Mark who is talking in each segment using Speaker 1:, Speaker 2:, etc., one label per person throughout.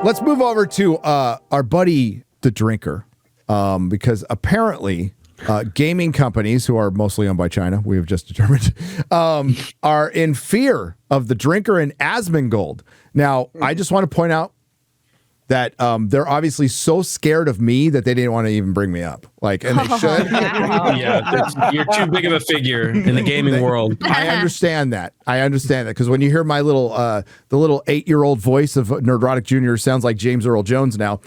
Speaker 1: let's move over to our buddy, the drinker, because apparently gaming companies, who are mostly owned by China, we have just determined, are in fear of the drinker and Asmongold. Now, I just want to point out that they're obviously so scared of me that they didn't want to even bring me up. Like, and they should.
Speaker 2: Yeah, you're too big of a figure in the gaming world.
Speaker 1: I understand that. Because when you hear my little, the little 8-year-old voice of Nerdrotic Jr. sounds like James Earl Jones now.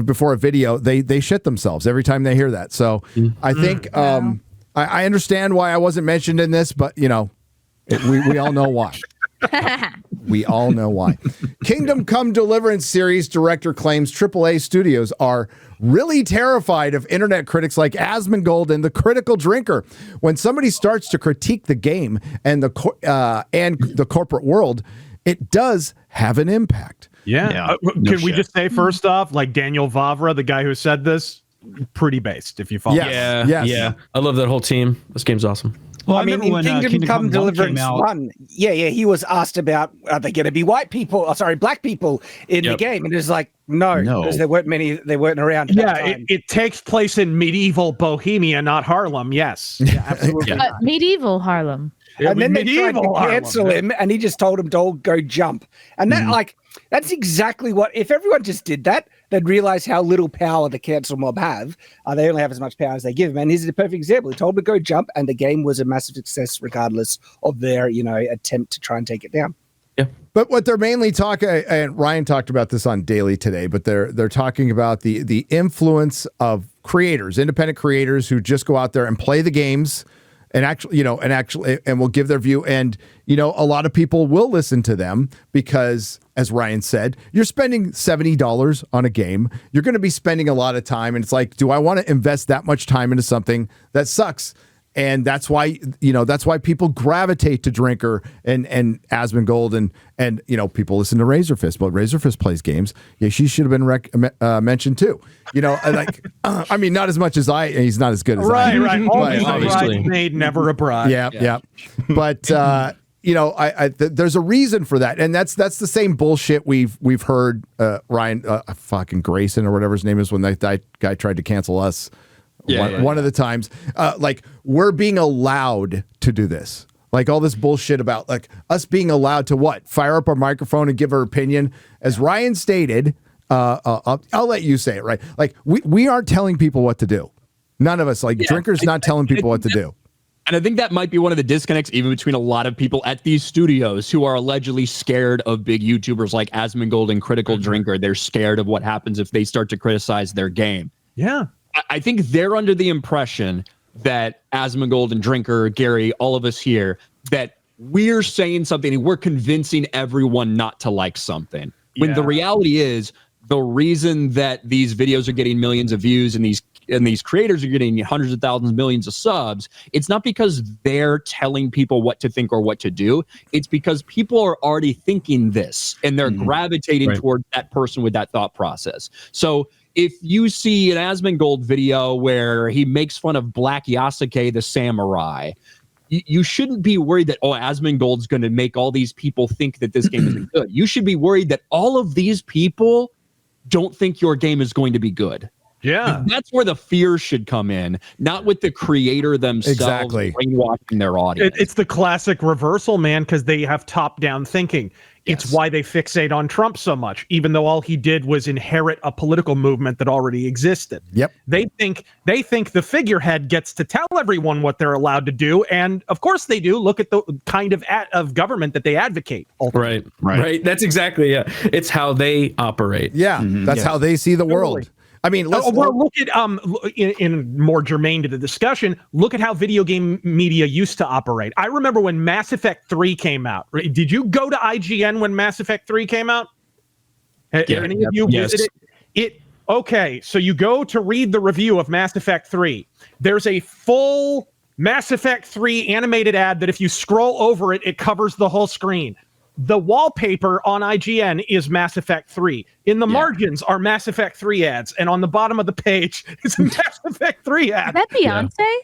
Speaker 1: Before a video, they shit themselves every time they hear that. So I think I understand why I wasn't mentioned in this, but we all know why. We all know why. Kingdom Come Deliverance series director claims AAA studios are really terrified of internet critics like Asmongold and the critical drinker. When somebody starts to critique the game and the corporate world, it does have an impact.
Speaker 3: Yeah. Can we just say first off, like Daniel Vavra, the guy who said this, pretty based, if you follow.
Speaker 2: Yeah. I love that whole team. This game's awesome.
Speaker 4: Well, I mean, in Kingdom Come Deliverance 1, he was asked about, are they going to be black people in the game? And it was like, no, because there weren't around.
Speaker 3: It takes place in medieval Bohemia, not Harlem. Yes. Yeah, absolutely.
Speaker 5: Medieval Harlem.
Speaker 4: And then they tried to cancel him, and he just told him to all go jump. And that, that's exactly what, if everyone just did that, they'd realize how little power the cancel mob have. They only have as much power as they give them. And here's a perfect example. He told him to go jump, and the game was a massive success regardless of their, attempt to try and take it down.
Speaker 1: Yeah. But what they're mainly talking, and Ryan talked about this on Daily today, but they're talking about the influence of creators, independent creators who just go out there and play the games and will give their view. And, a lot of people will listen to them because, as Ryan said, you're spending $70 on a game. You're going to be spending a lot of time. And it's like, do I want to invest that much time into something that sucks? And that's why, people gravitate to Drinker and Asmongold and people listen to Razorfist. But Razorfist plays games. Yeah, she should have been mentioned too. I mean, not as much as he's not as good as I am.
Speaker 3: Right. Always a bridesmaid, never a bride.
Speaker 1: Yeah. But, there's a reason for that. And that's the same bullshit we've heard, Ryan, fucking Grayson or whatever his name is, when that guy tried to cancel us. One of the times, we're being allowed to do this. Like all this bullshit about us being allowed to fire up our microphone and give our opinion. As Ryan stated, I'll let you say it, right? Like we aren't telling people what to do. None of us, Drinker's not telling people what to do.
Speaker 6: And I think that might be one of the disconnects even between a lot of people at these studios who are allegedly scared of big YouTubers like Asmongold and Critical Drinker. They're scared of what happens if they start to criticize their game.
Speaker 3: Yeah.
Speaker 6: I think they're under the impression that Asmongold and Drinker, Gary, all of us here, that we're saying something and we're convincing everyone not to like something. When the reality is, the reason that these videos are getting millions of views and these creators are getting hundreds of thousands, millions of subs, it's not because they're telling people what to think or what to do. It's because people are already thinking this and they're gravitating toward that person with that thought process. So if you see an Asmongold video where he makes fun of Black Yasuke the samurai, you shouldn't be worried that, Asmongold's going to make all these people think that this game isn't good. You should be worried that all of these people don't think your game is going to be good.
Speaker 3: Yeah.
Speaker 6: That's where the fear should come in, not with the creator themselves brainwashing their audience.
Speaker 3: It's the classic reversal, man, because they have top-down thinking. It's why they fixate on Trump so much, even though all he did was inherit a political movement that already existed.
Speaker 1: Yep.
Speaker 3: They think the figurehead gets to tell everyone what they're allowed to do, and of course they do. Look at the kind of government that they advocate.
Speaker 2: Right. That's exactly it's how they operate.
Speaker 1: Yeah, that's how they see the world. I mean,
Speaker 3: look at in more germane to the discussion. Look at how video game media used to operate. I remember when Mass Effect 3 came out. Did you go to IGN when Mass Effect 3 came out? Any of you visited it? Okay, so you go to read the review of Mass Effect 3. There's a full Mass Effect 3 animated ad that if you scroll over it, it covers the whole screen. The wallpaper on IGN is Mass Effect 3. In the margins are Mass Effect 3 ads. And on the bottom of the page is a Mass Effect 3 ad.
Speaker 5: Is that Beyonce?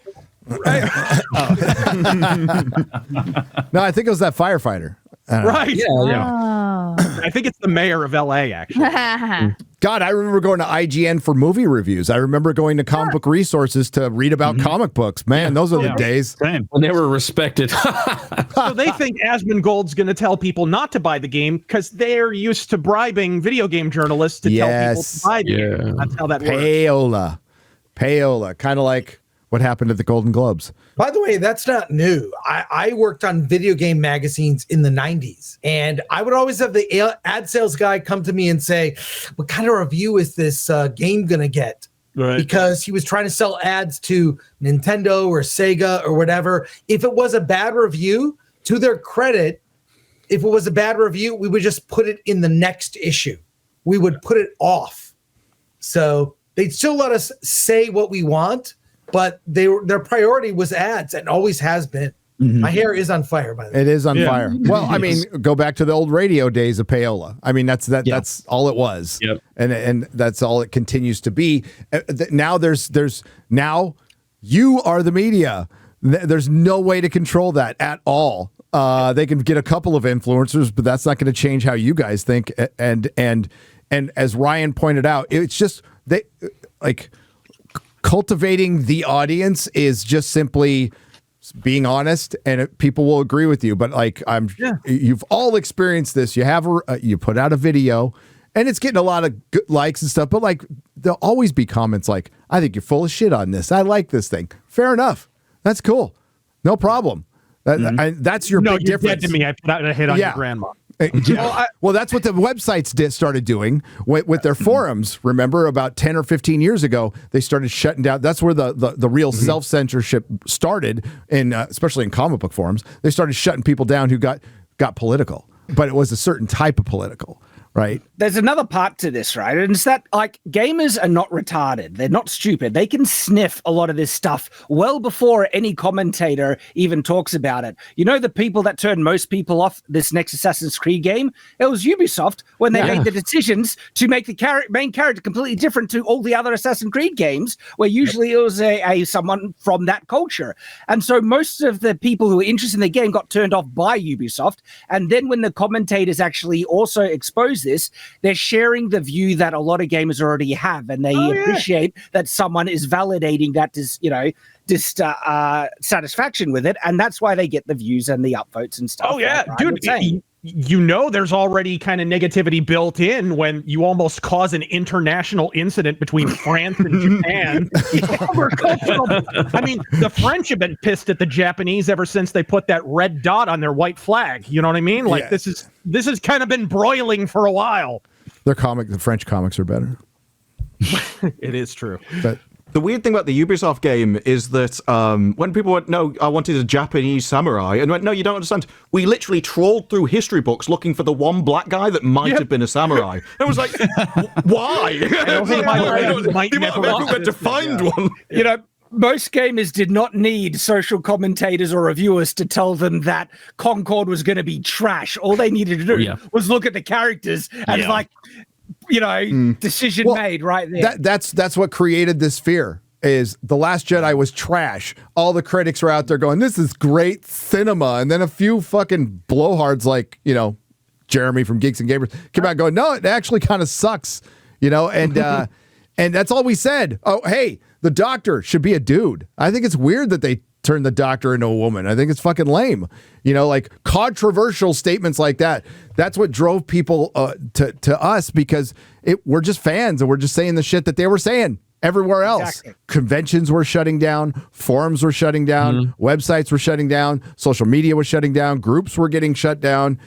Speaker 1: No, I think it was that firefighter.
Speaker 3: Right.
Speaker 6: Yeah.
Speaker 5: Oh.
Speaker 3: I think it's the mayor of LA, actually.
Speaker 1: God, I remember going to IGN for movie reviews. I remember going to Comic Book Resources to read about comic books. Man, those are the days.
Speaker 2: Same. When they were respected.
Speaker 3: So they think Asmongold's going to tell people not to buy the game because they're used to bribing video game journalists to tell people to buy the game. That's how that works.
Speaker 1: Payola. Kind of like what happened at the Golden Globes.
Speaker 7: By the way, that's not new. I worked on video game magazines in the 90s, and I would always have the ad sales guy come to me and say, what kind of review is this game going to get? Right. Because he was trying to sell ads to Nintendo or Sega or whatever. If it was a bad review, to their credit, if it was a bad review, we would just put it in the next issue. We would put it off. So they'd still let us say what we want, but their priority was ads and always has been. My hair is on fire, by the way.
Speaker 1: It is on fire. Well, I mean, go back to the old radio days of payola. I mean, that's all it was.
Speaker 2: Yep.
Speaker 1: And that's all it continues to be. Now now you are the media. There's no way to control that at all. They can get a couple of influencers, but that's not going to change how you guys think. And as Ryan pointed out, it's just cultivating the audience is just simply being honest, and people will agree with you. But you've all experienced this. You have you put out a video, and it's getting a lot of good likes and stuff. But there'll always be comments like, "I think you're full of shit on this. I like this thing." Fair enough. That's cool. No problem. That's your big difference.
Speaker 3: Dead to me. I put out a hit on your grandma.
Speaker 1: Well, that's what the websites started doing with their forums. Remember, about 10 or 15 years ago, they started shutting down. That's where the real self-censorship started, especially in comic book forums. They started shutting people down who got political, but it was a certain type of political. Right.
Speaker 4: There's another part to this, right? And it's that gamers are not retarded. They're not stupid. They can sniff a lot of this stuff well before any commentator even talks about it. You know, the people that turned most people off this next Assassin's Creed game, it was Ubisoft when they made the decisions to make the main character completely different to all the other Assassin's Creed games, where usually it was someone from that culture. And so most of the people who were interested in the game got turned off by Ubisoft. And then when the commentators actually also exposed this, they're sharing the view that a lot of gamers already have, and they appreciate that someone is validating that satisfaction with it, and that's why they get the views and the upvotes and stuff.
Speaker 3: Dude, there's already kind of negativity built in when you almost cause an international incident between France and Japan over cultural. I mean, the French have been pissed at the Japanese ever since they put that red dot on their white flag. You know what I mean? This has kind of been broiling for a while.
Speaker 1: The French comics are better.
Speaker 3: It is true.
Speaker 1: But
Speaker 8: the weird thing about the Ubisoft game is that when people went, no, I wanted a Japanese samurai, and went, no, you don't understand. We literally trawled through history books looking for the one black guy that might have been a samurai. And it was like, why? To find one.
Speaker 4: You know, most gamers did not need social commentators or reviewers to tell them that Concord was going to be trash. All they needed to do was look at the characters and decision made right there.
Speaker 1: That's what created this fear. Is The Last Jedi was trash. All the critics were out there going, this is great cinema. And then a few fucking blowhards like, Jeremy from Geeks and Gamers came out going, no, it actually kind of sucks. And that's all we said. Oh, hey, the Doctor should be a dude. I think it's weird that they turned the Doctor into a woman. I think it's fucking lame. Controversial statements like that. That's what drove people to us, because we're just fans and we're just saying the shit that they were saying everywhere else. Exactly. Conventions were shutting down. Forums were shutting down. Websites were shutting down. Social media was shutting down. Groups were getting shut down.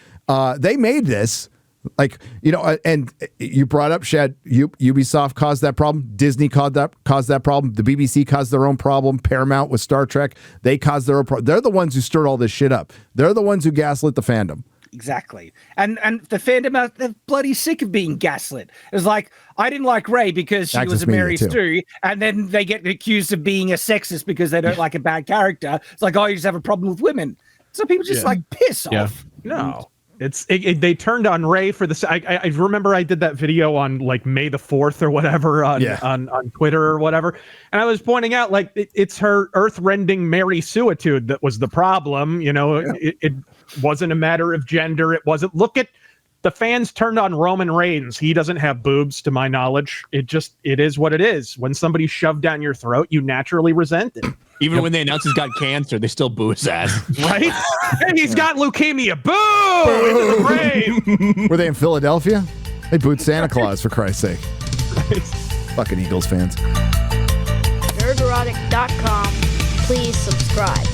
Speaker 1: They made this. And you brought up, Shad, Ubisoft caused that problem. Disney caused that problem. The BBC caused their own problem. Paramount with Star Trek, they caused their own problem. They're the ones who stirred all this shit up. They're the ones who gaslit the fandom.
Speaker 4: Exactly. And the fandom, they're bloody sick of being gaslit. It was like, I didn't like Rey because she was a Mary Stu, and then they get accused of being a sexist because they don't like a bad character. It's like, oh, you just have a problem with women. So people just piss off.
Speaker 3: No. They turned on Ray for this. I remember I did that video on like May the 4th or whatever on Twitter or whatever, and I was pointing out like it's her earth-rending Mary Suitude that was the problem. You know, it wasn't a matter of gender. It wasn't. Look at the fans turned on Roman Reigns. He doesn't have boobs, to my knowledge. It is what it is. When somebody's shoved down your throat, you naturally resent it.
Speaker 6: Even when they announce he's got cancer, they still boo his ass.
Speaker 3: Right? And he's got leukemia. Boo! Into the grave.
Speaker 1: Were they in Philadelphia? They booed Santa Claus, for Christ's sake.
Speaker 3: Right.
Speaker 1: Fucking Eagles fans.
Speaker 9: Nerdrotic.com. Please subscribe.